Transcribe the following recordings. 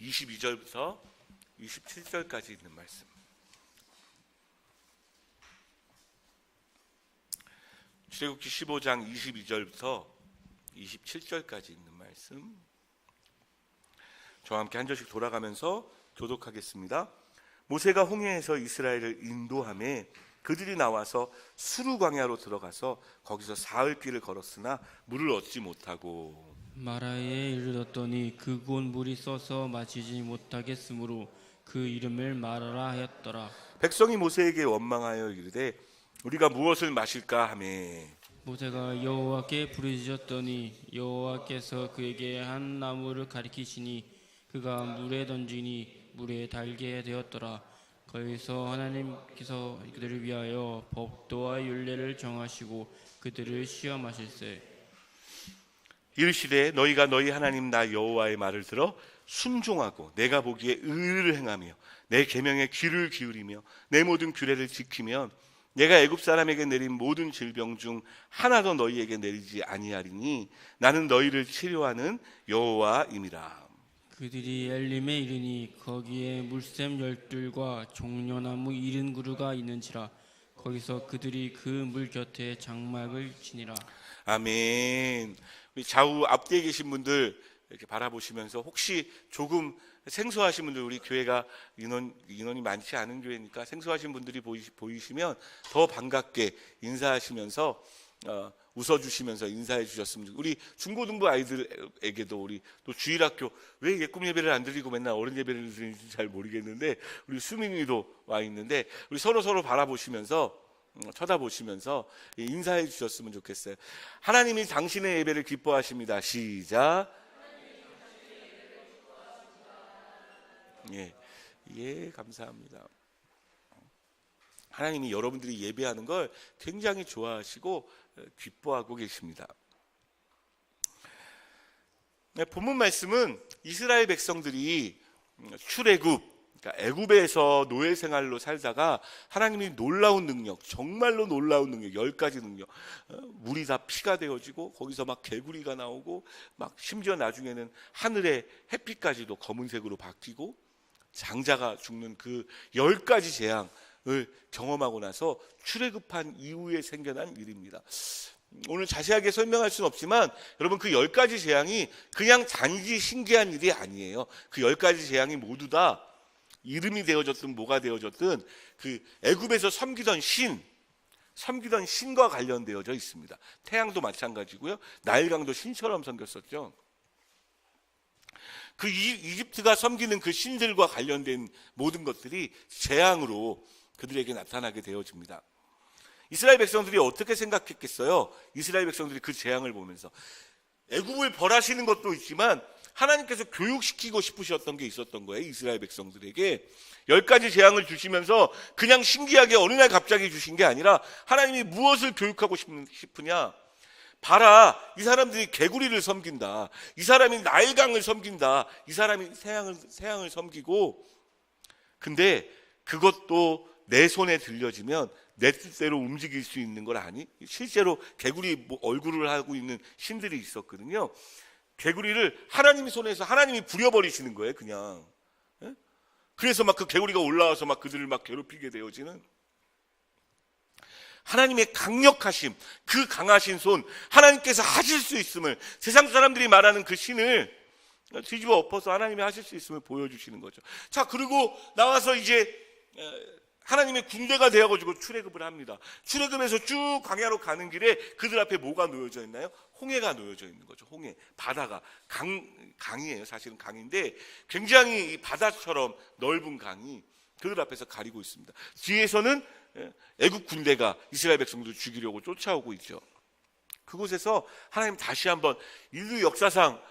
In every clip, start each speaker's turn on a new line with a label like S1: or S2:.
S1: 22절부터 27절까지 있는 말씀. 출애굽기 15장 22절부터 27절까지 있는 말씀. 저와 함께 한 절씩 돌아가면서 교독하겠습니다. 모세가 홍해에서 이스라엘을 인도하며 그들이 나와서 수르 광야로 들어가서 거기서 사흘 길을 걸었으나 물을 얻지 못하고
S2: 마라에 이르렀더니 그곳 물이 써서 마시지 못하겠으므로 그 이름을 마라라 하였더라.
S1: 백성이 모세에게 원망하여 이르되 우리가 무엇을 마실까 하며
S2: 모세가 여호와께 부르짖었더니 여호와께서 그에게 한 나무를 가리키시니 그가 물에 던지니 물에 달게 되었더라. 거기서 하나님께서 그들을 위하여 법도와 율례를 정하시고 그들을 시험하실세.
S1: 이르시되 너희가 너희 하나님 나 여호와의 말을 들어 순종하고 내가 보기에 의를 행하며 내 계명에 귀를 기울이며 내 모든 규례를 지키면 내가 애굽 사람에게 내린 모든 질병 중 하나도 너희에게 내리지 아니하리니 나는 너희를 치료하는 여호와임이라.
S2: 그들이 엘림에 이르니 거기에 물샘 12과 종려나무 70그루가 있는지라. 거기서 그들이 그 물 곁에 장막을 치니라.
S1: 아멘. 우리 좌우 앞뒤에 계신 분들 이렇게 바라보시면서 혹시 조금 생소하신 분들, 우리 교회가 인원이 많지 않은 교회니까 생소하신 분들이 보이시면 더 반갑게 인사하시면서 웃어주시면서 인사해 주셨으면 좋겠습니다. 우리 중고등부 아이들에게도 우리 또 주일학교 왜 예꿈 예배를 안 드리고 맨날 어른 예배를 드리는지 잘 모르겠는데 우리 수민이도 와 있는데 우리 서로 바라보시면서 쳐다보시면서 인사해 주셨으면 좋겠어요. 하나님이 당신의 예배를 기뻐하십니다. 시작. 예, 감사합니다. 하나님이 여러분들이 예배하는 걸 굉장히 좋아하시고 기뻐하고 계십니다. 본문 말씀은 이스라엘 백성들이 출애굽, 그러니까 애굽에서 노예 생활로 살다가 하나님이 놀라운 능력, 정말로 놀라운 능력, 10가지 능력, 물이 다 피가 되어지고 거기서 막 개구리가 나오고 막 심지어 나중에는 하늘의 햇빛까지도 검은색으로 바뀌고 장자가 죽는 그 10가지 재앙을 경험하고 나서 출애굽한 이후에 생겨난 일입니다. 오늘 자세하게 설명할 수는 없지만 여러분 그 10가지 재앙이 그냥 단지 신기한 일이 아니에요. 그 10가지 재앙이 모두 다 이름이 되어졌든 뭐가 되어졌든 그 애굽에서 섬기던 신과 관련되어져 있습니다. 태양도 마찬가지고요. 나일강도 신처럼 섬겼었죠. 그 이집트가 섬기는 그 신들과 관련된 모든 것들이 재앙으로 그들에게 나타나게 되어집니다. 이스라엘 백성들이 어떻게 생각했겠어요? 이스라엘 백성들이 그 재앙을 보면서 애굽을 벌하시는 것도 있지만 하나님께서 교육시키고 싶으셨던 게 있었던 거예요. 이스라엘 백성들에게 10가지 재앙을 주시면서 그냥 신기하게 어느 날 갑자기 주신 게 아니라 하나님이 무엇을 교육하고 싶으냐? 봐라, 이 사람들이 개구리를 섬긴다, 이 사람이 나일강을 섬긴다, 이 사람이 태양을 섬기고, 근데 그것도 내 손에 들려지면 내 뜻대로 움직일 수 있는 걸 아니? 실제로 개구리 얼굴을 하고 있는 신들이 있었거든요. 개구리를 하나님의 손에서 하나님이 부려버리시는 거예요, 그냥. 그래서 막 그 개구리가 올라와서 막 그들을 막 괴롭히게 되어지는 하나님의 강력하심, 그 강하신 손, 하나님께서 하실 수 있음을, 세상 사람들이 말하는 그 신을 뒤집어 엎어서 하나님이 하실 수 있음을 보여주시는 거죠. 자, 그리고 나와서 이제 하나님의 군대가 되어가지고 출애굽을 합니다. 출애굽에서 쭉 광야로 가는 길에 그들 앞에 뭐가 놓여져 있나요? 홍해가 놓여져 있는 거죠. 홍해, 바다가 강이에요. 사실은 강인데 굉장히 바다처럼 넓은 강이 그들 앞에서 가리고 있습니다. 뒤에서는 애국 군대가 이스라엘 백성들 죽이려고 쫓아오고 있죠. 그곳에서 하나님 다시 한번 인류 역사상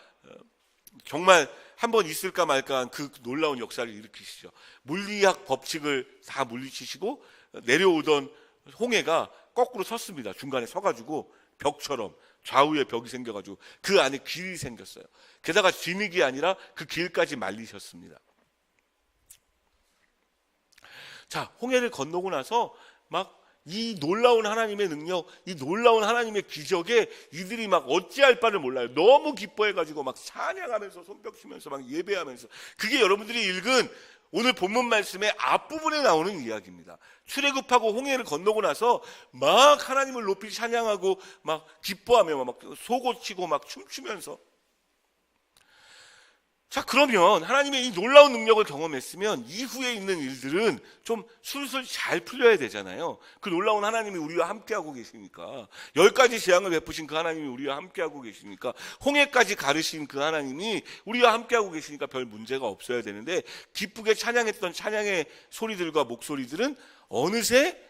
S1: 정말 한번 있을까 말까한 그 놀라운 역사를 일으키시죠. 물리학 법칙을 다 물리치시고 내려오던 홍해가 거꾸로 섰습니다. 중간에 서가지고 벽처럼 좌우에 벽이 생겨가지고 그 안에 길이 생겼어요. 게다가 진흙이 아니라 그 길까지 말리셨습니다. 자, 홍해를 건너고 나서 막 이 놀라운 하나님의 능력, 이 놀라운 하나님의 기적에 이들이 막 어찌할 바를 몰라요. 너무 기뻐해가지고 막 찬양하면서 손뼉치면서 막 예배하면서. 그게 여러분들이 읽은 오늘 본문 말씀의 앞부분에 나오는 이야기입니다. 출애굽하고 홍해를 건너고 나서 막 하나님을 높이 찬양하고 막 기뻐하며 막 소고치고 막 춤추면서. 자, 그러면 하나님의 이 놀라운 능력을 경험했으면 이후에 있는 일들은 좀 술술 잘 풀려야 되잖아요. 그 놀라운 하나님이 우리와 함께하고 계시니까. 10가지 재앙을 베푸신 그 하나님이 우리와 함께하고 계시니까, 홍해까지 가르신 그 하나님이 우리와 함께하고 계시니까 별 문제가 없어야 되는데, 기쁘게 찬양했던 찬양의 소리들과 목소리들은 어느새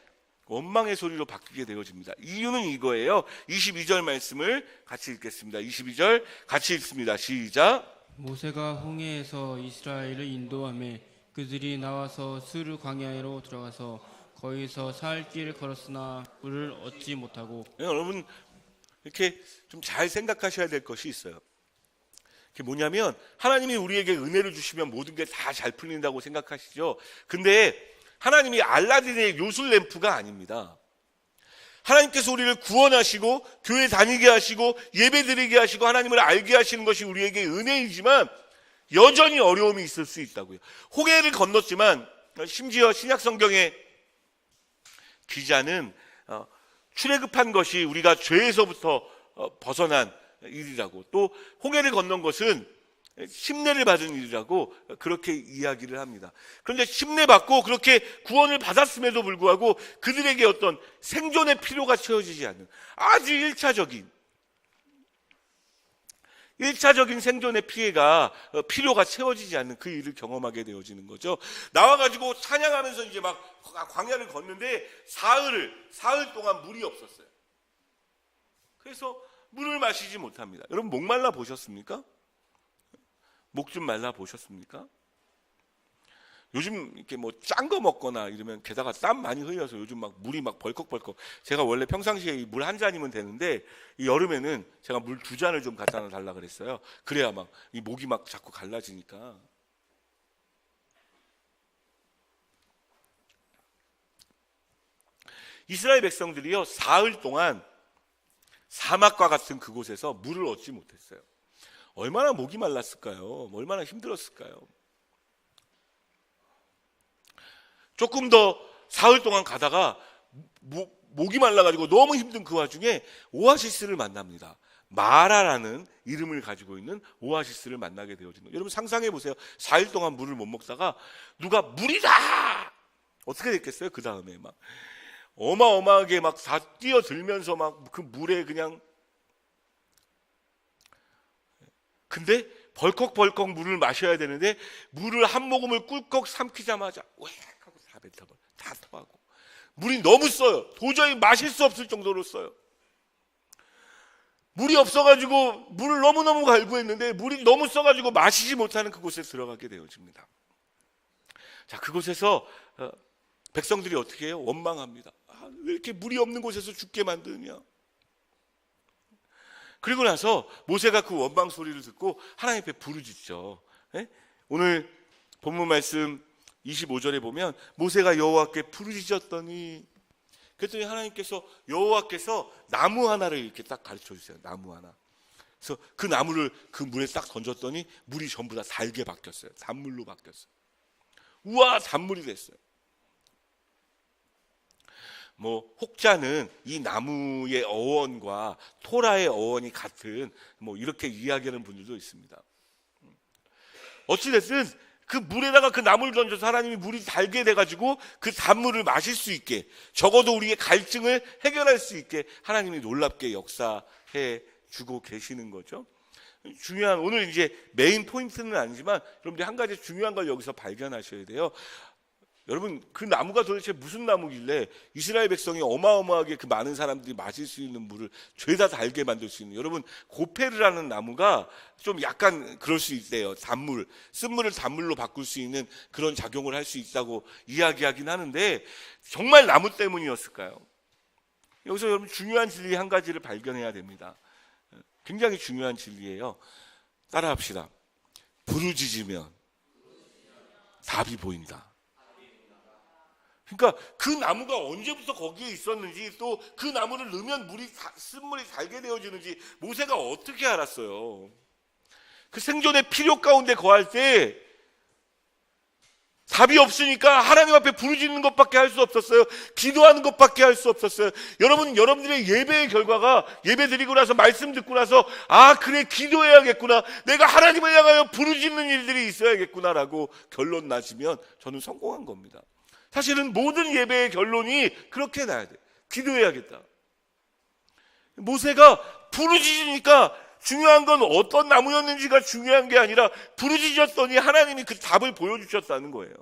S1: 원망의 소리로 바뀌게 되어집니다. 이유는 이거예요. 22절 말씀을 같이 읽겠습니다. 22절 같이 읽습니다. 시작.
S2: 모세가 홍해에서 이스라엘을 인도하며 그들이 나와서 스르 광야로 들어가서 거기서 사흘 길을 걸었으나 물을 얻지 못하고.
S1: 여러분, 이렇게 좀 잘 생각하셔야 될 것이 있어요. 그게 뭐냐면, 하나님이 우리에게 은혜를 주시면 모든 게 다 잘 풀린다고 생각하시죠. 근데 하나님이 알라딘의 요술 램프가 아닙니다. 하나님께서 우리를 구원하시고 교회 다니게 하시고 예배 드리게 하시고 하나님을 알게 하시는 것이 우리에게 은혜이지만 여전히 어려움이 있을 수 있다고요. 홍해를 건넜지만 심지어 신약성경의 기자는 출애굽한 것이 우리가 죄에서부터 벗어난 일이라고, 또 홍해를 건넌 것은 심내를 받은 일이라고 그렇게 이야기를 합니다. 그런데 심내받고 그렇게 구원을 받았음에도 불구하고 그들에게 어떤 생존의 필요가 채워지지 않는 아주 1차적인 생존의 필요가 채워지지 않는 그 일을 경험하게 되어지는 거죠. 나와가지고 찬양하면서 이제 막 광야를 걷는데 사흘 동안 물이 없었어요. 그래서 물을 마시지 못합니다. 여러분, 목말라 보셨습니까? 목 좀 말라 보셨습니까? 요즘 이렇게 뭐 짠 거 먹거나 이러면 게다가 땀 많이 흘려서 요즘 막 물이 막 벌컥벌컥. 제가 원래 평상시에 물 한 잔이면 되는데 이 여름에는 제가 물 2잔을 좀 갖다 달라 그랬어요. 그래야 막 이 목이 막 자꾸 갈라지니까. 이스라엘 백성들이요, 사흘 동안 사막과 같은 그곳에서 물을 얻지 못했어요. 얼마나 목이 말랐을까요? 얼마나 힘들었을까요? 조금 더 사흘 동안 가다가 목이 말라가지고 너무 힘든 그 와중에 오아시스를 만납니다. 마라라는 이름을 가지고 있는 오아시스를 만나게 되어진 거예요. 여러분, 상상해 보세요. 4일 동안 물을 못 먹다가 누가 물이다! 어떻게 됐겠어요? 그 다음에 막 어마어마하게 막 다 뛰어들면서 막 그 물에 그냥. 근데 벌컥벌컥 물을 마셔야 되는데 물을 한 모금을 꿀꺽 삼키자마자 왜 하고 다 뱉어버려. 다 토하고. 물이 너무 써요. 도저히 마실 수 없을 정도로 써요. 물이 없어가지고 물을 너무너무 갈구했는데 물이 너무 써가지고 마시지 못하는 그곳에 들어가게 되어집니다. 자, 그곳에서 백성들이 어떻게 해요? 원망합니다. 왜 이렇게 물이 없는 곳에서 죽게 만드냐? 그리고 나서 모세가 그 원망 소리를 듣고 하나님 앞에 부르짖죠. 오늘 본문 말씀 25절에 보면 모세가 여호와께 부르짖었더니, 그랬더니 하나님께서 여호와께서 나무 하나를 이렇게 딱 가르쳐 주세요. 나무 하나. 그래서 그 나무를 그 물에 딱 던졌더니 물이 전부 다 달게 바뀌었어요. 단물로 바뀌었어요. 우와, 단물이 됐어요. 뭐 혹자는 이 나무의 어원과 토라의 어원이 같은 뭐 이렇게 이야기하는 분들도 있습니다. 어찌됐든 그 물에다가 그 나무를 던져서 하나님이 물이 달게 돼가지고 그 단물을 마실 수 있게, 적어도 우리의 갈증을 해결할 수 있게 하나님이 놀랍게 역사해 주고 계시는 거죠. 중요한, 오늘 이제 메인 포인트는 아니지만 여러분들이 한 가지 중요한 걸 여기서 발견하셔야 돼요. 여러분, 그 나무가 도대체 무슨 나무길래 이스라엘 백성이 어마어마하게 그 많은 사람들이 마실 수 있는 물을 죄다 달게 만들 수 있는, 여러분, 고페르라는 나무가 좀 약간 그럴 수 있대요. 쓴물을 단물로 바꿀 수 있는 그런 작용을 할 수 있다고 이야기하긴 하는데, 정말 나무 때문이었을까요? 여기서 여러분, 중요한 진리 한 가지를 발견해야 됩니다. 굉장히 중요한 진리예요. 따라합시다. 부르짖으면 답이 보인다. 그러니까 그 나무가 언제부터 거기에 있었는지, 또 그 나무를 넣으면 쓴물이 살게 되어지는지 모세가 어떻게 알았어요? 그 생존의 필요 가운데 거할 때 답이 없으니까 하나님 앞에 부르짖는 것밖에 할 수 없었어요. 기도하는 것밖에 할 수 없었어요. 여러분들의 예배의 결과가, 예배 드리고 나서 말씀 듣고 나서 그래, 기도해야겠구나, 내가 하나님을 향하여 부르짖는 일들이 있어야겠구나라고 결론 나시면 저는 성공한 겁니다. 사실은 모든 예배의 결론이 그렇게 나야 돼. 기도해야겠다. 모세가 부르짖으니까 중요한 건 어떤 나무였는지가 중요한 게 아니라 부르짖었더니 하나님이 그 답을 보여주셨다는 거예요.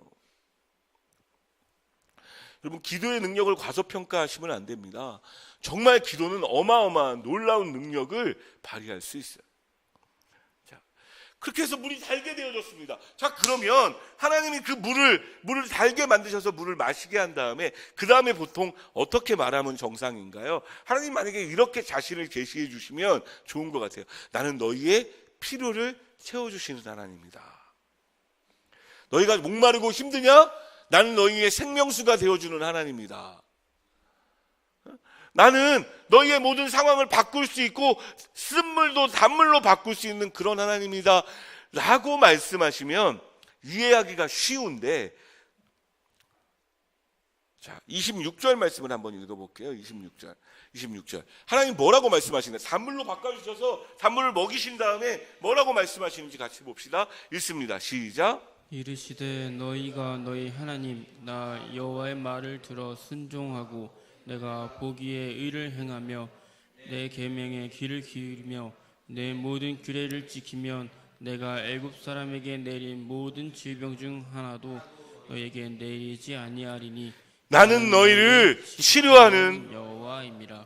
S1: 여러분, 기도의 능력을 과소평가하시면 안 됩니다. 정말 기도는 어마어마한 놀라운 능력을 발휘할 수 있어요. 자, 그렇게 해서 물이 달게 되어졌습니다. 자, 그러면 하나님이 그 물을 달게 만드셔서 물을 마시게 한 다음에, 그 다음에 보통 어떻게 말하면 정상인가요? 하나님 만약에 이렇게 자신을 계시해 주시면 좋은 것 같아요. 나는 너희의 필요를 채워주시는 하나님이다. 너희가 목마르고 힘드냐? 나는 너희의 생명수가 되어주는 하나님이다. 나는 너희의 모든 상황을 바꿀 수 있고 쓴물도 단물로 바꿀 수 있는 그런 하나님이다 라고 말씀하시면 이해하기가 쉬운데, 자, 26절 말씀을 한번 읽어볼게요. 26절 하나님 뭐라고 말씀하시나요? 단물로 바꿔주셔서 단물을 먹이신 다음에 뭐라고 말씀하시는지 같이 봅시다. 읽습니다. 시작.
S2: 이르시되 너희가 너희 하나님 나 여호와의 말을 들어 순종하고 내가 보기에 의를 행하며 내 계명에 귀를 기울이며 내 모든 규례를 지키면 내가 애굽 사람에게 내린 모든 질병 중 하나도 너에게 내리지 아니하리니
S1: 나는 너희를 치료하는
S2: 여호와임이라.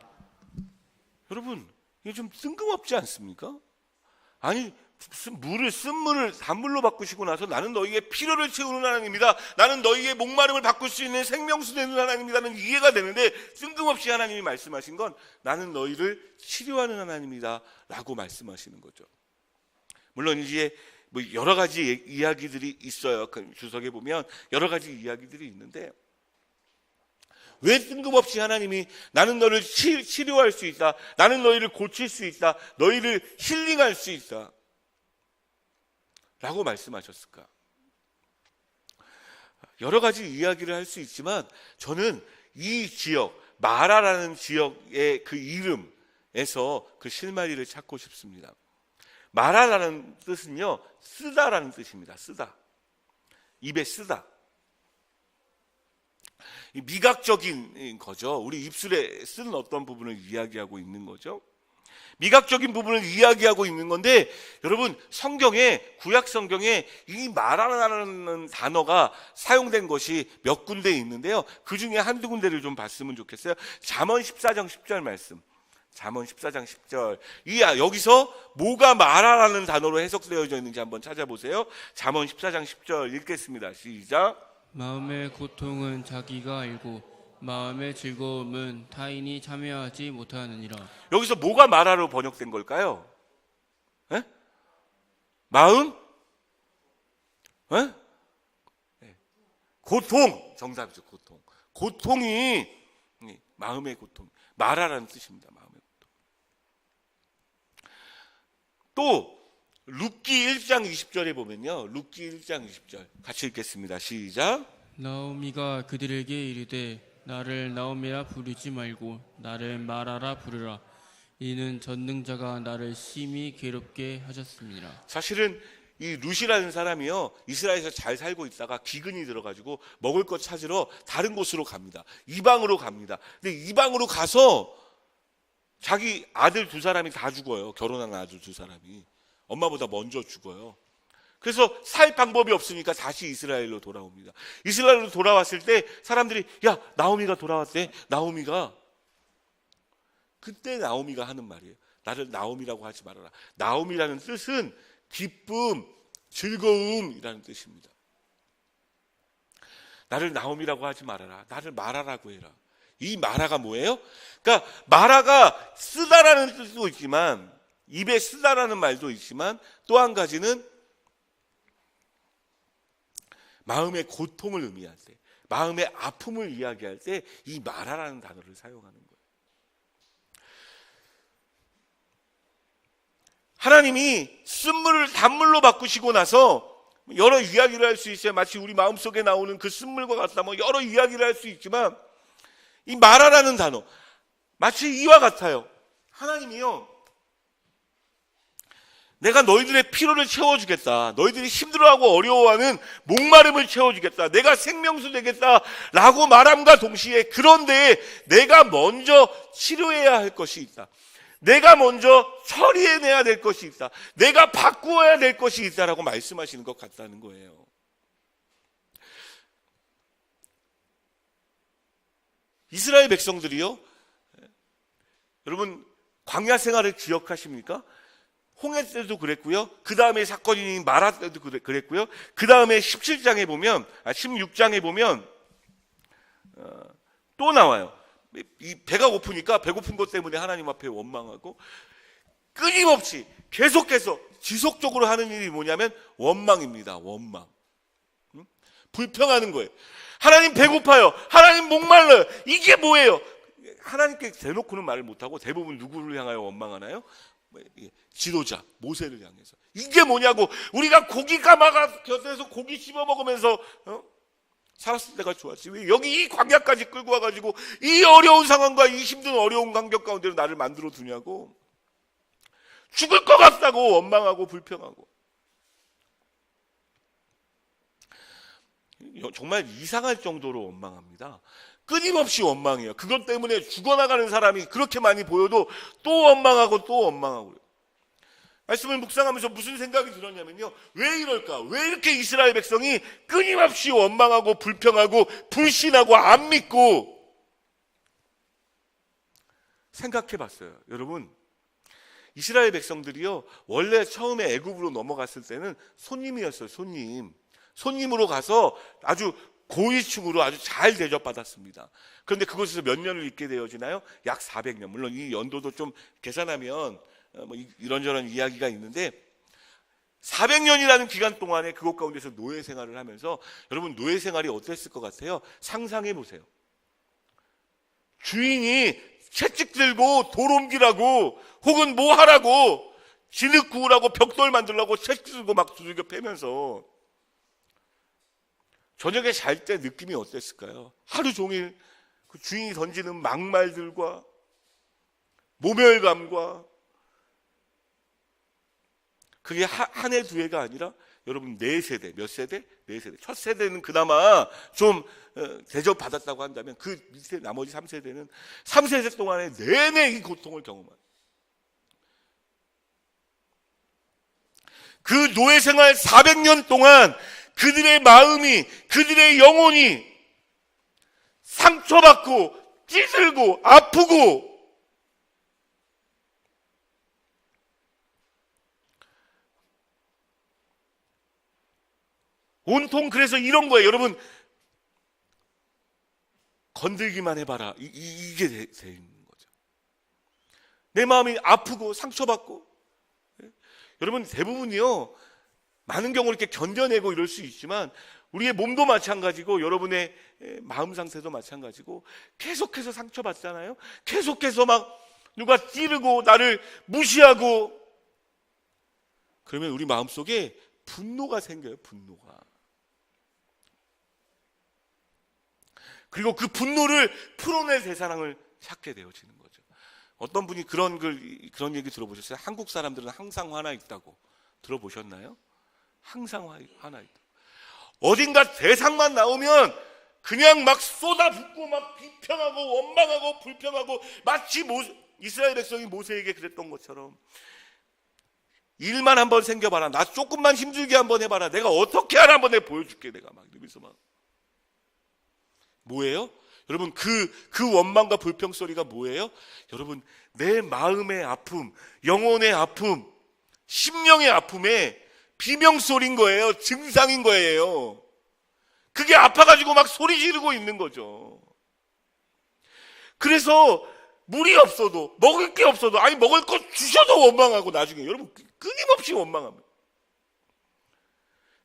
S1: 여러분, 이게 좀 뜬금없지 않습니까? 아니, 쓴물을 단물로 바꾸시고 나서 나는 너희의 필요를 채우는 하나님이다, 나는 너희의 목마름을 바꿀 수 있는 생명수 되는 하나님이다는 이해가 되는데, 뜬금없이 하나님이 말씀하신 건 나는 너희를 치료하는 하나님이다 라고 말씀하시는 거죠. 물론 이제 여러 가지 이야기들이 있어요. 그 주석에 보면 여러 가지 이야기들이 있는데, 왜 뜬금없이 하나님이 나는 너를 치료할 수 있다, 나는 너희를 고칠 수 있다, 너희를 힐링할 수 있다 라고 말씀하셨을까? 여러 가지 이야기를 할 수 있지만 저는 이 지역, 마라라는 지역의 그 이름에서 그 실마리를 찾고 싶습니다. 마라라는 뜻은요, 쓰다라는 뜻입니다. 쓰다, 입에 쓰다. 미각적인 거죠. 우리 입술에 쓰는 어떤 부분을 이야기하고 있는 거죠. 미각적인 부분을 이야기하고 있는 건데, 여러분, 구약 성경에 이 마라라는 단어가 사용된 것이 몇 군데 있는데요. 그 중에 한두 군데를 좀 봤으면 좋겠어요. 잠언 14장 10절 말씀. 잠언 14장 10절. 여기서 뭐가 마라라는 단어로 해석되어져 있는지 한번 찾아보세요. 잠언 14장 10절 읽겠습니다. 시작.
S2: 마음의 고통은 자기가 알고 마음의 즐거움은 타인이 참여하지 못하느니라.
S1: 여기서 뭐가 마라로 번역된 걸까요? 에? 마음? 에? 고통. 정답이죠. 고통. 고통이 마음의 고통. 마라라는 뜻입니다. 마음의 고통. 또 룻기 1장 20절에 보면요. 룻기 1장 20절 같이 읽겠습니다. 시작.
S2: 나오미가 그들에게 이르되 나를 나오미라 부르지 말고 나를 마라라 부르라. 이는 전능자가 나를 심히 괴롭게 하셨습니다.
S1: 사실은 이 룻이라는 사람이요, 이스라엘에서 잘 살고 있다가 기근이 들어가지고 먹을 것 찾으러 다른 곳으로 갑니다. 이방으로 갑니다. 근데 이방으로 가서 자기 아들 두 사람이 다 죽어요. 결혼한 아들 두 사람이 엄마보다 먼저 죽어요. 그래서 살 방법이 없으니까 다시 이스라엘로 돌아옵니다. 이스라엘로 돌아왔을 때 사람들이 야, 나오미가 돌아왔대. 그때 나오미가 하는 말이에요. 나를 나오미라고 하지 말아라. 나오미라는 뜻은 기쁨, 즐거움이라는 뜻입니다. 나를 나오미라고 하지 말아라. 나를 마라라고 해라. 이 마라가 뭐예요? 그러니까 마라가 쓰다라는 뜻도 있지만, 입에 쓰다라는 말도 있지만, 또 한 가지는 마음의 고통을 의미한대. 마음의 아픔을 이야기할 때 이 마라라는 단어를 사용하는 거예요. 하나님이 쓴물을 단물로 바꾸시고 나서 여러 이야기를 할 수 있어요. 마치 우리 마음속에 나오는 그 쓴물과 같다. 여러 이야기를 할 수 있지만 이 마라라는 단어 마치 이와 같아요. 하나님이요, 내가 너희들의 피로를 채워주겠다. 너희들이 힘들어하고 어려워하는 목마름을 채워주겠다. 내가 생명수 되겠다라고 말함과 동시에 그런데 내가 먼저 치료해야 할 것이 있다. 내가 먼저 처리해내야 될 것이 있다. 내가 바꾸어야 될 것이 있다라고 말씀하시는 것 같다는 거예요. 이스라엘 백성들이요, 여러분 광야 생활을 기억하십니까? 홍해 때도 그랬고요. 그 다음에 사건인 마라 때도 그랬고요. 그 다음에 16장에 보면 또 나와요. 이 배가 고프니까 배고픈 것 때문에 하나님 앞에 원망하고 끊임없이 계속해서 지속적으로 하는 일이 뭐냐면 원망입니다. 원망. 불평하는 거예요. 하나님 배고파요. 하나님 목말라요. 이게 뭐예요? 하나님께 대놓고는 말을 못하고 대부분 누구를 향하여 원망하나요? 지도자 모세를 향해서. 이게 뭐냐고. 우리가 고기 까마가 곁에서 고기 씹어 먹으면서 살았을 때가 좋았지. 왜 여기 이 광야까지 끌고 와가지고 이 어려운 상황과 이 힘든 어려운 환경 가운데로 나를 만들어 두냐고. 죽을 것 같다고 원망하고 불평하고. 정말 이상할 정도로 원망합니다. 끊임없이 원망해요. 그것 때문에 죽어나가는 사람이 그렇게 많이 보여도 또 원망하고 또 원망하고. 말씀을 묵상하면서 무슨 생각이 들었냐면요, 왜 이럴까? 왜 이렇게 이스라엘 백성이 끊임없이 원망하고 불평하고 불신하고 안 믿고. 생각해 봤어요. 여러분, 이스라엘 백성들이요, 원래 처음에 애굽으로 넘어갔을 때는 손님이었어요. 손님으로 가서 아주 고위층으로 아주 잘 대접받았습니다. 그런데 그곳에서 몇 년을 있게 되어지나요? 약 400년. 물론 이 연도도 좀 계산하면 이런저런 이야기가 있는데 400년이라는 기간 동안에 그곳 가운데서 노예 생활을 하면서, 여러분 노예 생활이 어땠을 것 같아요? 상상해 보세요. 주인이 채찍 들고 돌 옮기라고 혹은 뭐 하라고, 진흙 구우라고 벽돌 만들라고 채찍 들고 막 두들겨 패면서 저녁에 잘 때 느낌이 어땠을까요? 하루 종일 그 주인이 던지는 막말들과 모멸감과, 그게 한 해 두 해가 아니라 여러분 4세대, 몇 세대? 4세대. 첫 세대는 그나마 좀 대접받았다고 한다면 그 밑에 나머지 3세대는 3세대 동안에 내내 이 고통을 경험한. 그 노예 생활 400년 동안 그들의 마음이, 그들의 영혼이 상처받고 찌들고 아프고, 온통 그래서 이런 거예요. 여러분, 건들기만 해봐라. 이게 되는 거죠. 내 마음이 아프고 상처받고. 여러분, 대부분이요, 많은 경우 이렇게 견뎌내고 이럴 수 있지만 우리의 몸도 마찬가지고 여러분의 마음 상태도 마찬가지고 계속해서 상처받잖아요. 계속해서 막 누가 찌르고 나를 무시하고, 그러면 우리 마음속에 분노가 생겨요. 분노가. 그리고 그 분노를 풀어낼 대상을 찾게 되어지는 거죠. 어떤 분이 그런 얘기 들어보셨어요? 한국 사람들은 항상 화나 있다고. 들어보셨나요? 항상 화나 있다. 어딘가 대상만 나오면 그냥 막 쏟아붓고 막 비평하고 원망하고 불평하고, 마치 이스라엘 백성이 모세에게 그랬던 것처럼 일만 한번 생겨봐라. 나 조금만 힘들게 한번 해봐라. 내가 어떻게 하나 한번 내가 보여줄게. 내가 막 이러면서 막. 뭐예요? 여러분, 그 원망과 불평 소리가 뭐예요? 여러분, 내 마음의 아픔, 영혼의 아픔, 심령의 아픔에 비명소리인 거예요. 증상인 거예요. 그게 아파가지고 막 소리 지르고 있는 거죠. 그래서 물이 없어도, 먹을 게 없어도, 아니 먹을 거 주셔도 원망하고, 나중에 여러분 끊임없이 원망합니다.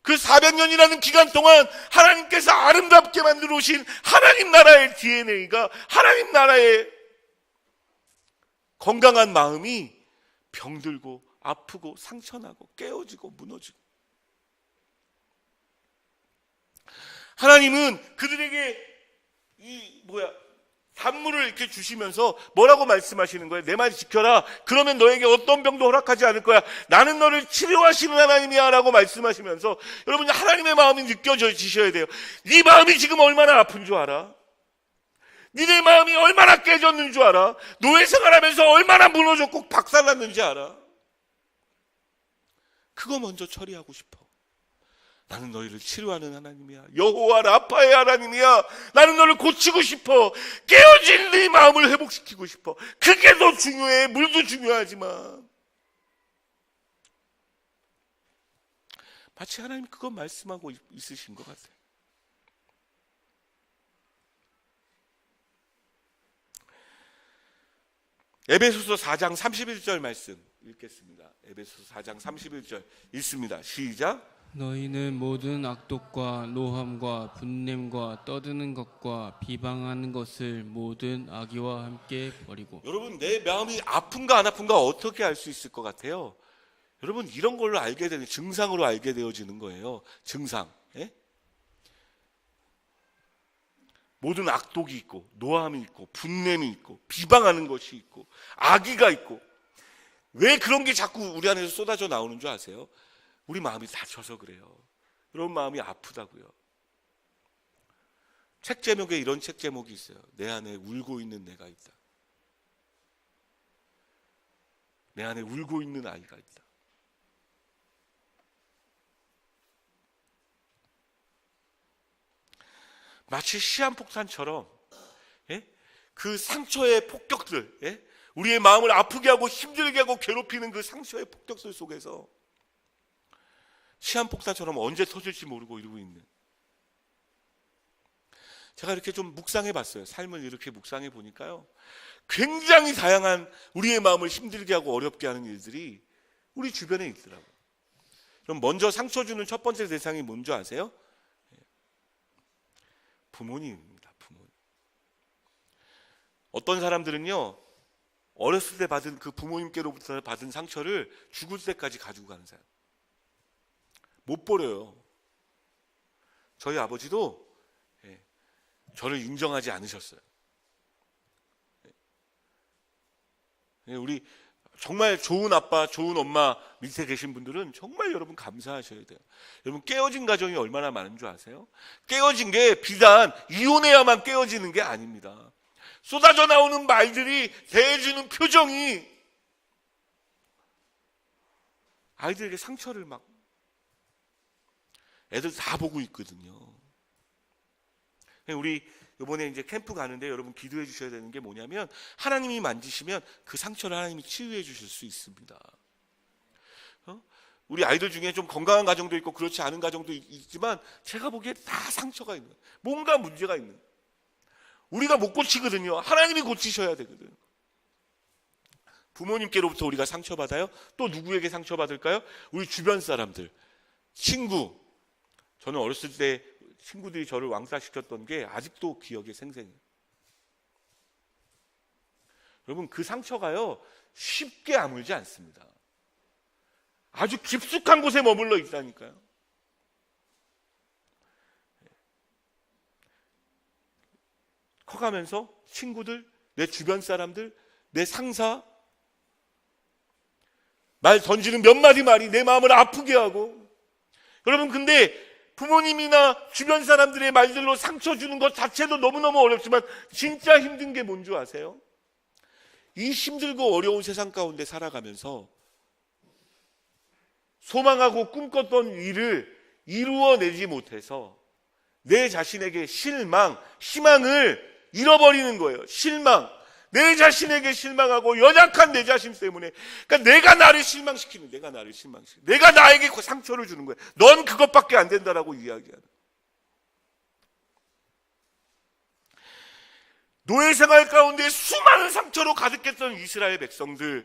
S1: 그 400년이라는 기간 동안 하나님께서 아름답게 만들어 오신 하나님 나라의 DNA가, 하나님 나라의 건강한 마음이 병들고 아프고 상처나고 깨어지고 무너지고, 하나님은 그들에게 단물을 이렇게 주시면서 뭐라고 말씀하시는 거예요? 내 말 지켜라. 그러면 너에게 어떤 병도 허락하지 않을 거야. 나는 너를 치료하시는 하나님이야 라고 말씀하시면서, 여러분, 하나님의 마음이 느껴지셔야 돼요. 네 마음이 지금 얼마나 아픈 줄 알아? 니네 마음이 얼마나 깨졌는 줄 알아? 노예 생활하면서 얼마나 무너졌고 박살났는지 알아? 그거 먼저 처리하고 싶어. 나는 너희를 치료하는 하나님이야. 여호와 라파의 하나님이야. 나는 너를 고치고 싶어. 깨어진 네 마음을 회복시키고 싶어. 그게 더 중요해. 물도 중요하지만. 마치 하나님이 그거 말씀하고 있으신 것 같아요. 에베소서 4장 31절 말씀 읽겠습니다. 에베소서 4장 31절 읽습니다. 시작.
S2: 너희는 모든 악독과 노함과 분냄과 떠드는 것과 비방하는 것을 모든 악의와 함께 버리고.
S1: 여러분, 내 마음이 아픈가 안 아픈가 어떻게 알 수 있을 것 같아요? 여러분, 이런 걸로 알게 되는, 증상으로 알게 되어지는 거예요. 증상. 예? 모든 악독이 있고, 노함이 있고, 분냄이 있고, 비방하는 것이 있고, 악의가 있고. 왜 그런 게 자꾸 우리 안에서 쏟아져 나오는 줄 아세요? 우리 마음이 다쳐서 그래요. 그런 마음이 아프다고요. 책 제목에 이런 책 제목이 있어요. 내 안에 울고 있는 내가 있다. 내 안에 울고 있는 아이가 있다. 마치 시한폭탄처럼, 예? 그 상처의 폭격들, 예? 우리의 마음을 아프게 하고 힘들게 하고 괴롭히는 그 상처의 폭격들 속에서 시한폭탄처럼 언제 터질지 모르고 이러고 있는, 제가 이렇게 좀 묵상해 봤어요. 삶을 이렇게 묵상해 보니까요, 굉장히 다양한 우리의 마음을 힘들게 하고 어렵게 하는 일들이 우리 주변에 있더라고요. 그럼 먼저 상처 주는 첫 번째 대상이 뭔지 아세요? 부모님입니다. 부모님. 어떤 사람들은요, 어렸을 때 받은 그 부모님께로부터 받은 상처를 죽을 때까지 가지고 가는 사람. 못 버려요. 저희 아버지도 저를 인정하지 않으셨어요. 우리 정말 좋은 아빠, 좋은 엄마 밑에 계신 분들은 정말 여러분 감사하셔야 돼요. 여러분, 깨어진 가정이 얼마나 많은 줄 아세요? 깨어진 게 비단 이혼해야만 깨어지는 게 아닙니다. 쏟아져 나오는 말들이, 대해주는 표정이 아이들에게 상처를 막, 애들 다 보고 있거든요. 우리 이번에 이제 캠프 가는데 여러분 기도해 주셔야 되는 게 뭐냐면, 하나님이 만지시면 그 상처를 하나님이 치유해 주실 수 있습니다. 우리 아이들 중에 좀 건강한 가정도 있고 그렇지 않은 가정도 있지만, 제가 보기에 다 상처가 있는, 뭔가 문제가 있는, 우리가 못 고치거든요. 하나님이 고치셔야 되거든. 부모님께로부터 우리가 상처받아요. 또 누구에게 상처받을까요? 우리 주변 사람들, 친구. 저는 어렸을 때 친구들이 저를 왕따시켰던 게 아직도 기억에 생생해요. 여러분, 그 상처가요, 쉽게 아물지 않습니다. 아주 깊숙한 곳에 머물러 있다니까요. 커가면서 친구들, 내 주변 사람들, 내 상사, 말 던지는 몇 마디 말이 내 마음을 아프게 하고, 여러분, 근데 부모님이나 주변 사람들의 말들로 상처 주는 것 자체도 너무너무 어렵지만, 진짜 힘든 게 뭔 줄 아세요? 이 힘들고 어려운 세상 가운데 살아가면서 소망하고 꿈꿨던 일을 이루어내지 못해서 내 자신에게 실망, 희망을 잃어버리는 거예요. 실망. 내 자신에게 실망하고 연약한 내 자신 때문에, 그러니까 내가 나를 실망시키는, 내가 나에게 상처를 주는 거예요. 넌 그것밖에 안 된다라고 이야기하는. 노예 생활 가운데 수많은 상처로 가득했던 이스라엘 백성들만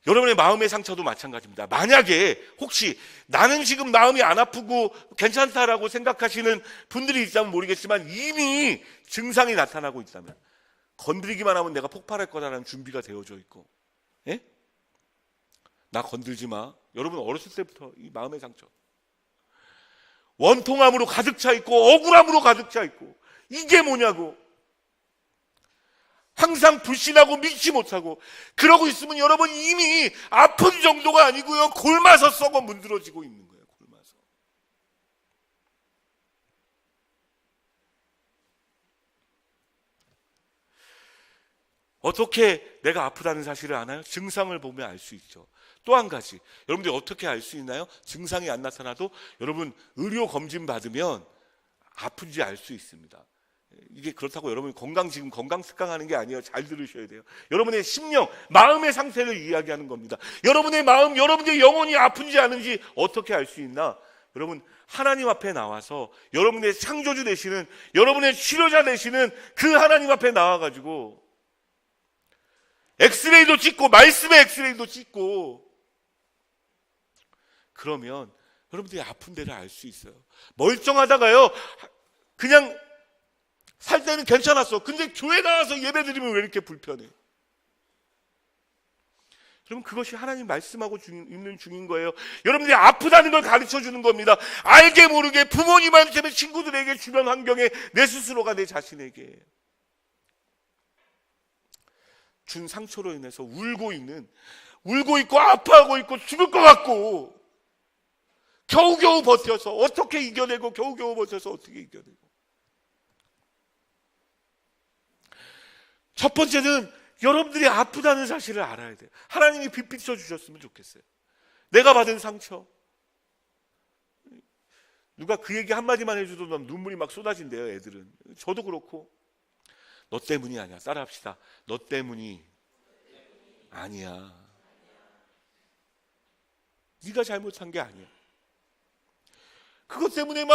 S1: 여러분의 마음의 상처도 마찬가지입니다. 만약에 혹시 나는 지금 마음이 안 아프고 괜찮다라고 생각하시는 분들이 있다면 모르겠지만 이미 증상이 나타나고 있다면, 건드리기만 하면 내가 폭발할 거다라는 준비가 되어져 있고, 예? 나 건들지 마. 여러분 어렸을 때부터 이 마음의 상처, 원통함으로 가득 차 있고 억울함으로 가득 차 있고, 이게 뭐냐고, 항상 불신하고 믿지 못하고 그러고 있으면 여러분 이미 아픈 정도가 아니고요, 골마서 썩어 문드러지고 있는 거예요. 골마서. 어떻게 내가 아프다는 사실을 아나요? 증상을 보면 알 수 있죠. 또 한 가지, 여러분들이 어떻게 알 수 있나요? 증상이 안 나타나도 여러분 의료 검진 받으면 아픈지 알 수 있습니다. 이게 그렇다고 여러분이 지금 건강 습관하는 게 아니에요. 잘 들으셔야 돼요. 여러분의 심령, 마음의 상태를 이야기하는 겁니다. 여러분의 마음, 여러분의 영혼이 아픈지 아닌지 어떻게 알 수 있나? 여러분 하나님 앞에 나와서 여러분의 창조주 되시는, 여러분의 치료자 되시는 그 하나님 앞에 나와가지고 엑스레이도 찍고, 말씀의 엑스레이도 찍고, 그러면 여러분들이 아픈 데를 알 수 있어요. 멀쩡하다가요, 그냥 살 때는 괜찮았어. 근데 교회 나와서 예배 드리면 왜 이렇게 불편해? 여러분 그것이 하나님 말씀하고 있는 중인 거예요. 여러분들이 아프다는 걸 가르쳐 주는 겁니다. 알게 모르게 부모님한테, 친구들에게, 주변 환경에, 내 스스로가 내 자신에게 준 상처로 인해서 울고 있고 아파하고 있고 죽을 것 같고 겨우겨우 버텨서 어떻게 이겨내고, 겨우겨우 버텨서 어떻게 이겨내고. 첫 번째는 여러분들이 아프다는 사실을 알아야 돼요. 하나님이 빗비춰 주셨으면 좋겠어요. 내가 받은 상처. 누가 그 얘기 한마디만 해줘도 눈물이 막 쏟아진대요, 애들은. 저도 그렇고. 너 때문이 아니야. 따라합시다. 너 때문이 아니야. 네가 잘못한 게 아니야. 그것 때문에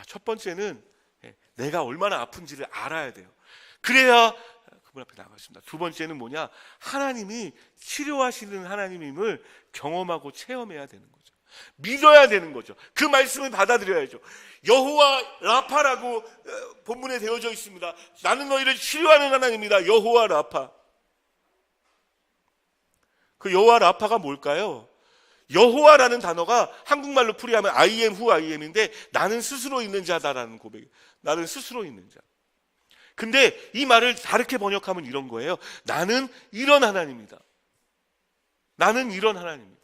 S1: 첫 번째는 내가 얼마나 아픈지를 알아야 돼요. 그래야 그분 앞에 나가십니다. 두 번째는 뭐냐? 하나님이 치료하시는 하나님임을 경험하고 체험해야 되는 거죠. 믿어야 되는 거죠. 그 말씀을 받아들여야죠. 여호와 라파라고 본문에 되어져 있습니다. 나는 너희를 치료하는 하나님이다. 여호와 라파. 그 여호와 라파가 뭘까요? 여호와라는 단어가 한국말로 풀이하면 I am who I am인데, 나는 스스로 있는 자다라는 고백이에요. 나는 스스로 있는 자. 근데 이 말을 다르게 번역하면 이런 거예요. 나는 이런 하나님이다. 나는 이런 하나님이다.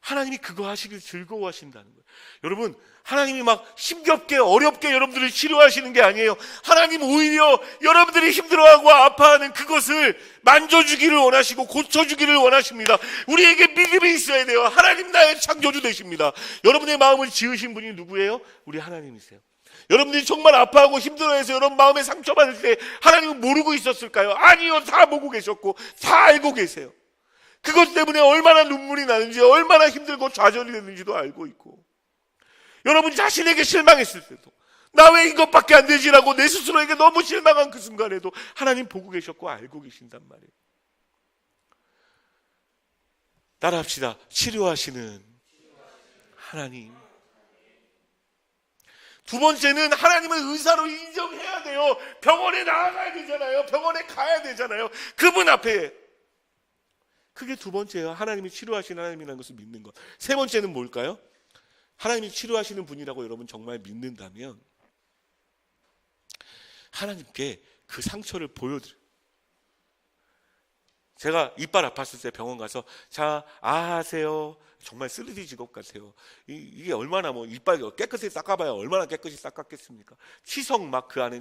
S1: 하나님이 그거 하시길 즐거워하신다는 거예요. 여러분, 하나님이 막 힘겹게 어렵게 여러분들을 치료하시는 게 아니에요. 하나님 오히려 여러분들이 힘들어하고 아파하는 그것을 만져주기를 원하시고 고쳐주기를 원하십니다. 우리에게 믿음이 있어야 돼요. 하나님 나의 창조주 되십니다. 여러분의 마음을 지으신 분이 누구예요? 우리 하나님이세요. 여러분들이 정말 아파하고 힘들어해서 여러분 마음에 상처받을 때 하나님은 모르고 있었을까요? 아니요. 다 보고 계셨고 다 알고 계세요. 그것 때문에 얼마나 눈물이 나는지, 얼마나 힘들고 좌절이 됐는지도 알고 있고, 여러분 자신에게 실망했을 때도 나 왜 이것밖에 안 되지라고 내 스스로에게 너무 실망한 그 순간에도 하나님 보고 계셨고 알고 계신단 말이에요. 따라합시다. 치료하시는 하나님. 두 번째는 하나님을 의사로 인정해야 돼요. 병원에 나아가야 되잖아요. 병원에 가야 되잖아요. 그분 앞에. 그게 두 번째예요. 하나님이 치료하시는 하나님이라는 것을 믿는 것. 세 번째는 뭘까요? 하나님이 치료하시는 분이라고 여러분 정말 믿는다면 하나님께 그 상처를 보여드려요. 제가 이빨 아팠을 때 병원 가서 자, 아하세요. 정말 3D 직업 같아요. 이게 얼마나 이빨 깨끗이 닦아봐야 얼마나 깨끗이 닦았겠습니까? 치석 막 그 안에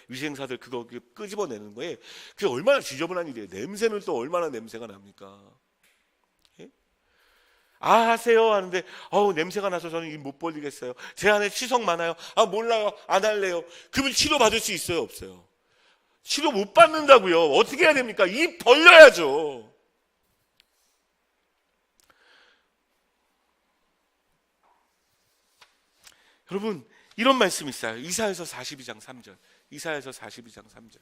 S1: 위생사들 그거 끄집어내는 거에 그게 얼마나 지저분한 일이에요. 냄새는 또 얼마나 냄새가 납니까? 예? 아하세요 하는데 냄새가 나서 저는 입 못 벌리겠어요. 제 안에 치석 많아요. 몰라요. 안 할래요. 그러면 치료 받을 수 있어요? 없어요? 치료 못 받는다고요. 어떻게 해야 됩니까? 입 벌려야죠. 여러분 이런 말씀이 있어요. 이사야서 42장 3절. 이사야서 42장 3절.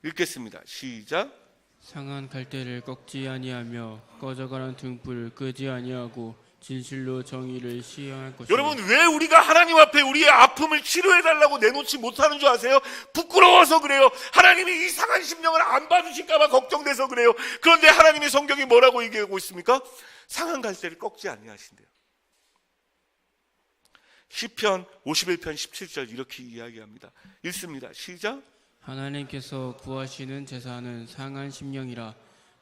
S1: 읽겠습니다. 시작.
S2: 상한 갈대를 꺾지 아니하며 꺼져가는 등불을 끄지 아니하고 진실로 정의를 시행할 것이요.
S1: 여러분 왜 우리가 하나님 앞에 우리의 아픔을 치료해달라고 내놓지 못하는 줄 아세요? 부끄러워서 그래요. 하나님이 이 상한 심령을 안 받으실까 봐 걱정돼서 그래요. 그런데 하나님의 성경이 뭐라고 얘기하고 있습니까? 상한 갈대를 꺾지 아니하신대요. 시편 51편 17절 이렇게 이야기합니다. 읽습니다. 시작.
S2: 하나님께서 구하시는 제사는 상한 심령이라.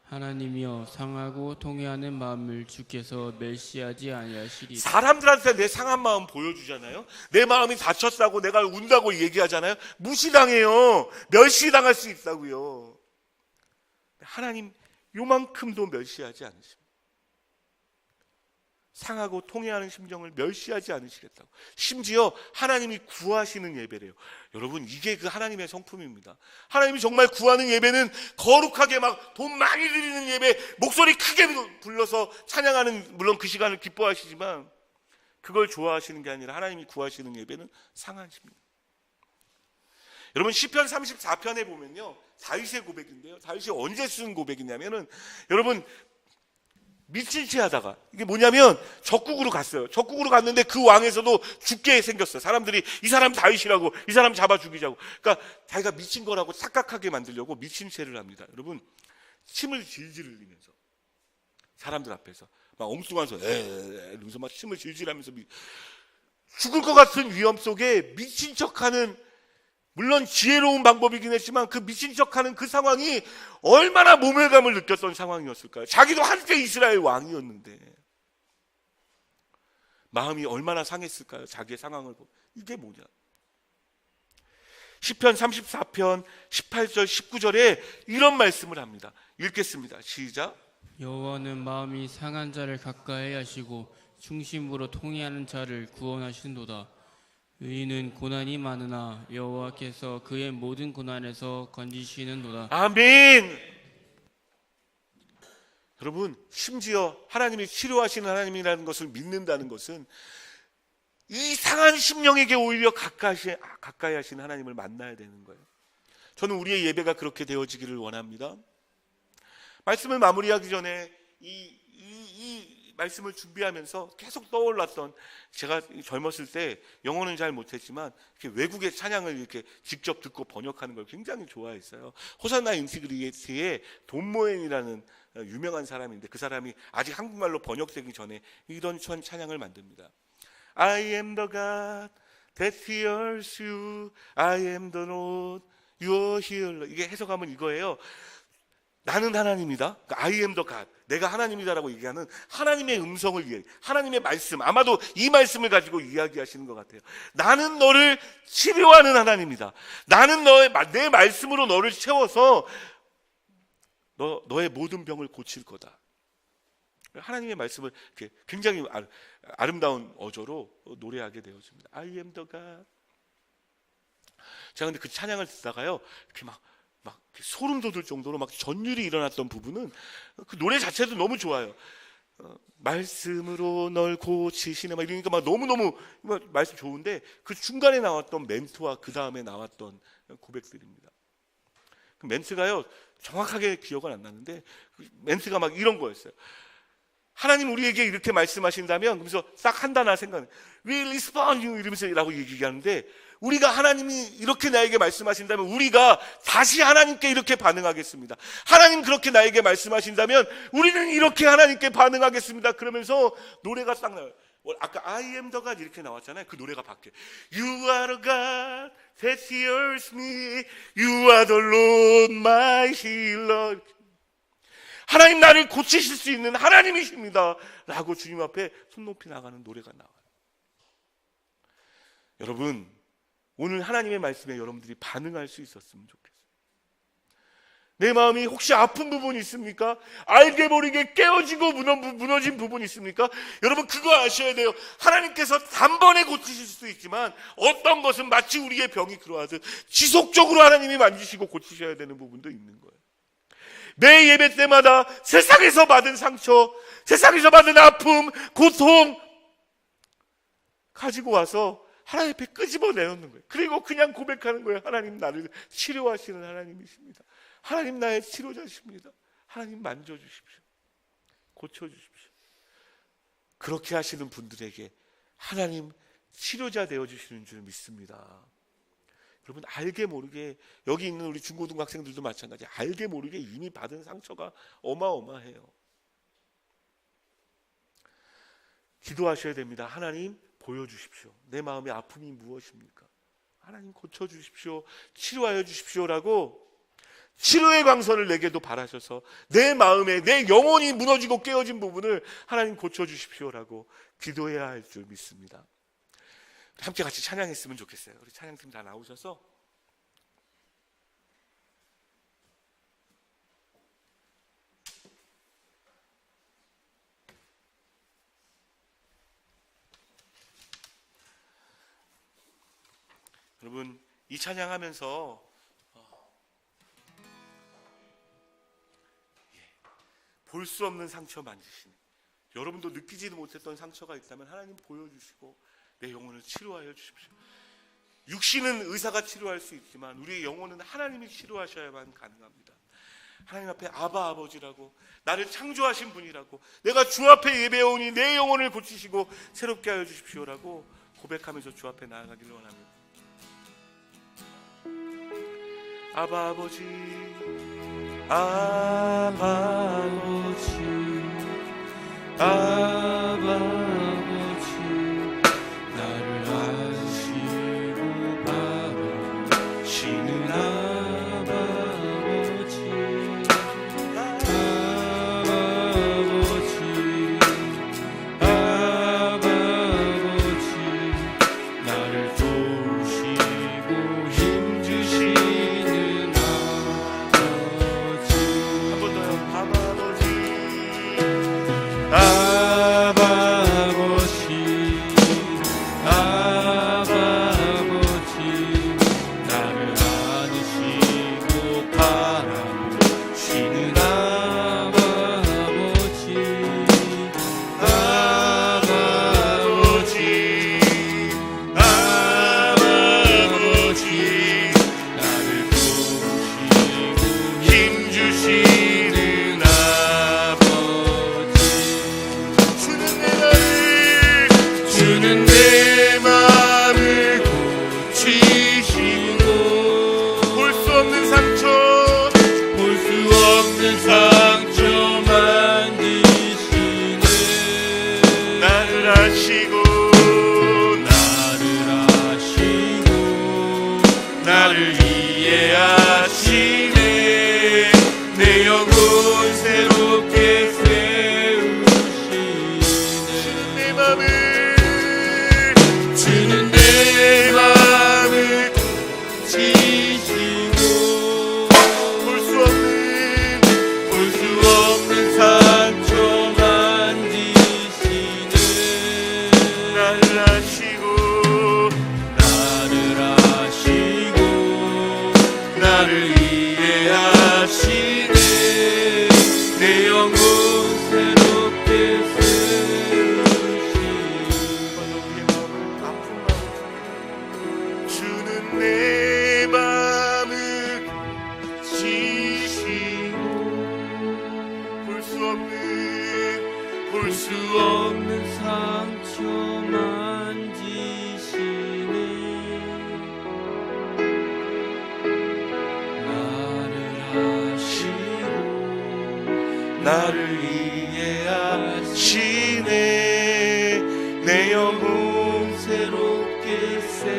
S2: 하나님이여 상하고 통회하는 마음을 주께서 멸시하지 아니하시리라.
S1: 사람들한테 내 상한 마음 보여주잖아요. 내 마음이 다쳤다고 내가 운다고 얘기하잖아요. 무시당해요. 멸시당할 수 있다고요. 하나님 요만큼도 멸시하지 않으십니다. 상하고 통회하는 심정을 멸시하지 않으시겠다고. 심지어 하나님이 구하시는 예배래요. 여러분 이게 그 하나님의 성품입니다. 하나님이 정말 구하는 예배는 거룩하게 막 돈 많이 드리는 예배, 목소리 크게 불러서 찬양하는, 물론 그 시간을 기뻐하시지만 그걸 좋아하시는 게 아니라 하나님이 구하시는 예배는 상한 심령. 여러분 시편 34편에 보면요, 다윗의 고백인데요. 다윗이 언제 쓴 고백이냐면은, 여러분 미친 채 하다가, 이게 뭐냐면 적국으로 갔어요. 적국으로 갔는데 그 왕에서도 죽게 생겼어요. 사람들이 이 사람 다윗이라고, 이 사람 잡아 죽이자고. 그러니까 자기가 미친 거라고 착각하게 만들려고 미친 채를 합니다. 여러분 침을 질질 흘리면서 사람들 앞에서 막 엉뚱한 소리 이러면서 막 침을 질질 하면서 죽을 것 같은 위험 속에 미친 척하는, 물론 지혜로운 방법이긴 했지만 그 미친 척하는 그 상황이 얼마나 모멸감을 느꼈던 상황이었을까요? 자기도 한때 이스라엘 왕이었는데 마음이 얼마나 상했을까요? 자기의 상황을 보고. 이게 뭐냐? 시편 34편 18절 19절에 이런 말씀을 합니다. 읽겠습니다. 시작.
S2: 여호와는 마음이 상한 자를 가까이 하시고 중심으로 통회하는 자를 구원하신도다. 의인은 고난이 많으나 여호와께서 그의 모든 고난에서 건지시는도다.
S1: 아멘. 여러분 심지어 하나님이 치료하시는 하나님이라는 것을 믿는다는 것은 이 상한 심령에게 오히려 가까이 하시는 하나님을 만나야 되는 거예요. 저는 우리의 예배가 그렇게 되어지기를 원합니다. 말씀을 마무리하기 전에 이 말씀을 준비하면서 계속 떠올랐던, 제가 젊었을 때 영어는 잘 못했지만 이렇게 외국의 찬양을 이렇게 직접 듣고 번역하는 걸 굉장히 좋아했어요. 호산나 인티그리티의 돈 모엔이라는 유명한 사람인데, 그 사람이 아직 한국말로 번역되기 전에 이런 찬양을 만듭니다. I am the God that hears you. I am the Lord, your healer. 이게 해석하면 이거예요. 나는 하나님이다. I am the God. 내가 하나님이다라고 얘기하는 하나님의 음성을 위해, 하나님의 말씀, 아마도 이 말씀을 가지고 이야기하시는 것 같아요. 나는 너를 치료하는 하나님이다. 나는 내 말씀으로 너를 채워서 너의 모든 병을 고칠 거다. 하나님의 말씀을 이렇게 굉장히 아름다운 어조로 노래하게 되었습니다. I am the God. 제가 근데 그 찬양을 듣다가요, 이렇게 막 소름 돋을 정도로 막 전율이 일어났던 부분은, 그 노래 자체도 너무 좋아요. 말씀으로 널 고치시네, 막 이러니까 막 너무너무 말씀 좋은데, 그 중간에 나왔던 멘트와 그 다음에 나왔던 고백들입니다. 그 멘트가요, 정확하게 기억은 안 나는데, 그 멘트가 막 이런 거였어요. 하나님 우리에게 이렇게 말씀하신다면, 그래서 딱 한 단어 생각해. We respond you 이러면서 라고 얘기하는데, 우리가 하나님이 이렇게 나에게 말씀하신다면 우리가 다시 하나님께 이렇게 반응하겠습니다. 하나님 그렇게 나에게 말씀하신다면 우리는 이렇게 하나님께 반응하겠습니다. 그러면서 노래가 딱 나와요. 아까 I am the God 이렇게 나왔잖아요. 그 노래가 바뀌어요. You are the God that hears me. You are the Lord my healer. 하나님 나를 고치실 수 있는 하나님이십니다 라고 주님 앞에 손 높이 나가는 노래가 나와요. 여러분, 오늘 하나님의 말씀에 여러분들이 반응할 수 있었으면 좋겠어요. 내 마음이 혹시 아픈 부분이 있습니까? 알게 모르게 깨어지고 무너진 부분이 있습니까? 여러분 그거 아셔야 돼요. 하나님께서 단번에 고치실 수도 있지만 어떤 것은 마치 우리의 병이 그러하듯 지속적으로 하나님이 만지시고 고치셔야 되는 부분도 있는 거예요. 매 예배 때마다 세상에서 받은 상처, 세상에서 받은 아픔, 고통 가지고 와서 하나님 앞에 끄집어 내놓는 거예요. 그리고 그냥 고백하는 거예요. 하나님, 나를 치료하시는 하나님이십니다. 하나님, 나의 치료자십니다. 하나님, 만져주십시오. 고쳐주십시오. 그렇게 하시는 분들에게 하나님 치료자 되어주시는 줄 믿습니다. 여러분, 알게 모르게, 여기 있는 우리 중고등학생들도 마찬가지, 알게 모르게 이미 받은 상처가 어마어마해요. 기도하셔야 됩니다. 하나님, 보여주십시오. 내 마음의 아픔이 무엇입니까? 하나님, 고쳐주십시오. 치료하여 주십시오라고 치료의 광선을 내게도 바라셔서 내 마음에, 내 영혼이 무너지고 깨어진 부분을 하나님 고쳐주십시오라고 기도해야 할 줄 믿습니다. 함께 같이 찬양했으면 좋겠어요. 우리 찬양팀 다 나오셔서 여러분, 이 찬양하면서 볼 수 없는 상처 만지시는, 여러분도 느끼지도 못했던 상처가 있다면 하나님 보여주시고 내 영혼을 치료하여 주십시오. 육신은 의사가 치료할 수 있지만 우리의 영혼은 하나님이 치료하셔야만 가능합니다. 하나님 앞에 아바 아버지라고, 나를 창조하신 분이라고, 내가 주 앞에 예배오니 내 영혼을 고치시고 새롭게 하여 주십시오라고 고백하면서 주 앞에 나아가기를 원합니다. 아바 아버지, 아바 아버지, 아바 아버지, 나를 아시고 바라시는 아바 아버지, 아바 아버지, 아바 아버지, 나를 도우시고 힘주시는 아버지. 한 번 더요. 아바 아버지, 아바 아버지, 아바 아버지, 나를 안으시고 바라보시는 아바 아버지, 아바 아버지, 아바 아버지, 나를 도우시고 힘주시는 아버지. 주는 내 마음을 고치시고 볼 수 없는 상처, 볼 수 없는 상처 만드시네. 나를 아시고, 나를 아시고, 나를 이해하시네. 내 영혼 새롭게 세우시네. 내 마음을, 주는 내 마음을 지시고 볼 수 없는 상처 만지시네. 나를 아시고, 나를 아시고, 나를 이해하시네. 내 영혼 새롭게 세우시네. 주는 내 마음을 지시고 볼 수 없는
S2: 상처 만지시네. 나를 아시고
S1: 나를 이해하시네. 내 영혼 새롭게 세우시네.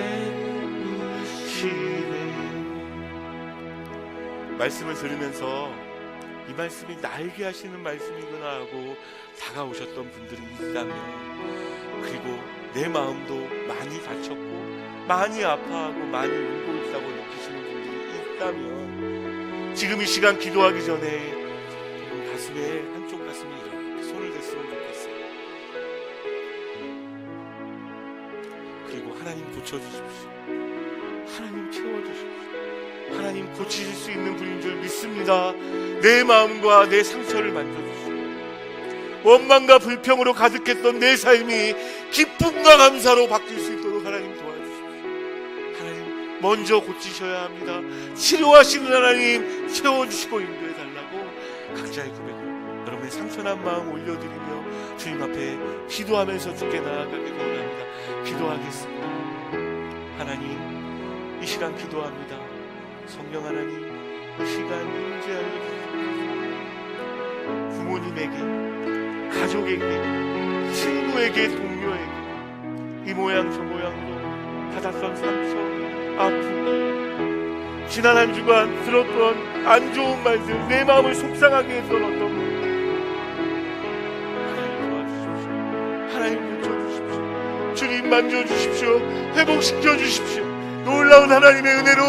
S1: 말씀을 들으면서 이 말씀이 나에게 하시는 말씀이구나 하고 다가오셨던 분들이 있다면, 그리고 내 마음도 많이 다쳤고 많이 아파하고 많이 울고 있다고 느끼시는 분들이 있다면, 지금 이 시간 기도하기 전에 가슴에, 한쪽 가슴에 이렇게 손을 댔으면 좋겠어요. 그리고 하나님 고쳐주십시오. 하나님 채워주십시오. 하나님 고치실 수 있는 분인 줄 믿습니다. 내 마음과 내 상처를 만져주시고 원망과 불평으로 가득했던 내 삶이 기쁨과 감사로 바뀔 수 있도록 하나님 도와주십시오. 먼저 고치셔야 합니다. 치료하시는 하나님 채워주시고 인도해달라고 각자의 고백을 여러분의 상처난 마음 올려드리며 주님 앞에 기도하면서 주께 나아가기를 원합니다. 기도하겠습니다. 하나님, 이 시간 기도합니다. 성령 하나님, 이 시간 임재하여 주시옵소서. 부모님에게, 가족에게, 친구에게, 동료에게 이 모양 저 모양으로 받았던 상처, 아픔, 지난 한 주간 들었던 안 좋은 말들, 내 마음을 속상하게 했던 어떤 것, 하나님 도와주십시오. 하나님 고쳐주십시오. 주님 만져주십시오. 회복시켜주십시오. 놀라운 하나님의 은혜로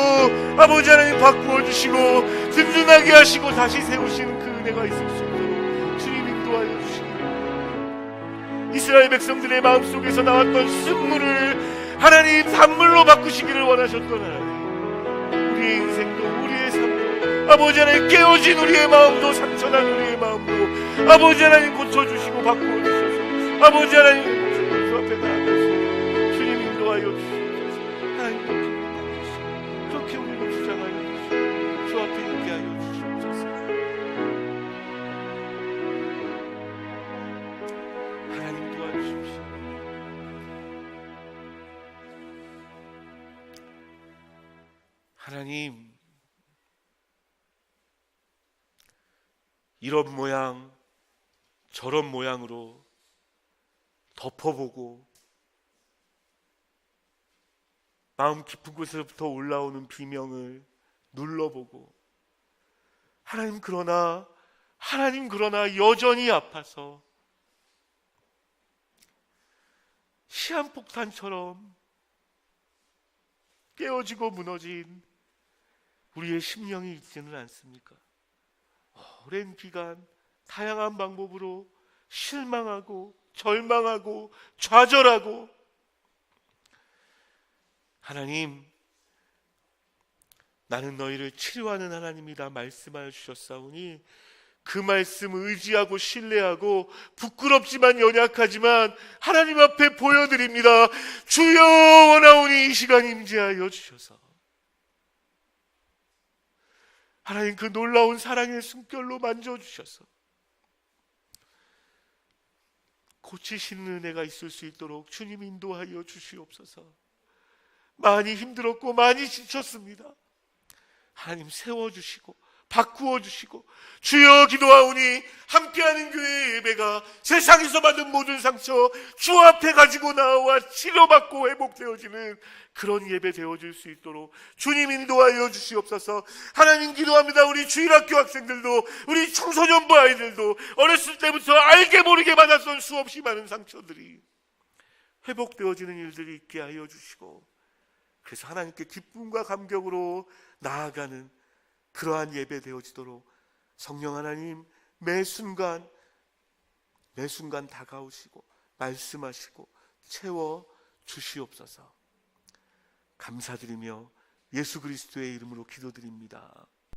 S1: 아버지 하나님 바꾸어 주시고 든든하게 하시고 다시 세우시는 그 은혜가 있을 수 있도록 주님 인도하여 주시기를. 이스라엘 백성들의 마음속에서 나왔던 쓴물을 하나님 단물로 바꾸시기를 원하셨던 하나님, 우리의 인생도 우리의 삶도 아버지 하나님 깨어진 우리의 마음도 상처난 우리의 마음도 아버지 하나님 고쳐주시고 바꾸어 주셔서 아버지 하나님 주 앞에 나아가서 주님 인도하여 주시옵소서. 하나님 그렇게 우리를 주장하여 주시고 주 앞에 있게 하여 주시옵소서. 하나님 도와주십시오. 하나님, 이런 모양 저런 모양으로 덮어보고 마음 깊은 곳에서부터 올라오는 비명을 눌러보고 하나님 그러나 여전히 아파서 시한폭탄처럼 깨어지고 무너진 우리의 심령이 있지는 않습니까? 오랜 기간 다양한 방법으로 실망하고 절망하고 좌절하고 하나님, 나는 너희를 치료하는 하나님이다 말씀하여 주셨사오니 그 말씀 의지하고 신뢰하고 부끄럽지만 연약하지만 하나님 앞에 보여드립니다. 주여 원하오니 이 시간 임재하여 주셔서 하나님 그 놀라운 사랑의 숨결로 만져주셔서 고치시는 은혜가 있을 수 있도록 주님 인도하여 주시옵소서. 많이 힘들었고 많이 지쳤습니다. 하나님 세워주시고 바꾸어 주시고 주여 기도하오니 함께하는 교회의 예배가 세상에서 받은 모든 상처 주 앞에 가지고 나와 치료받고 회복되어지는 그런 예배 되어질 수 있도록 주님 인도하여 주시옵소서. 하나님 기도합니다. 우리 주일학교 학생들도 우리 청소년부 아이들도 어렸을 때부터 알게 모르게 받았던 수없이 많은 상처들이 회복되어지는 일들이 있게 하여 주시고 그래서 하나님께 기쁨과 감격으로 나아가는 그러한 예배 되어지도록 성령 하나님 매 순간 다가오시고 말씀하시고 채워 주시옵소서. 감사드리며 예수 그리스도의 이름으로 기도드립니다.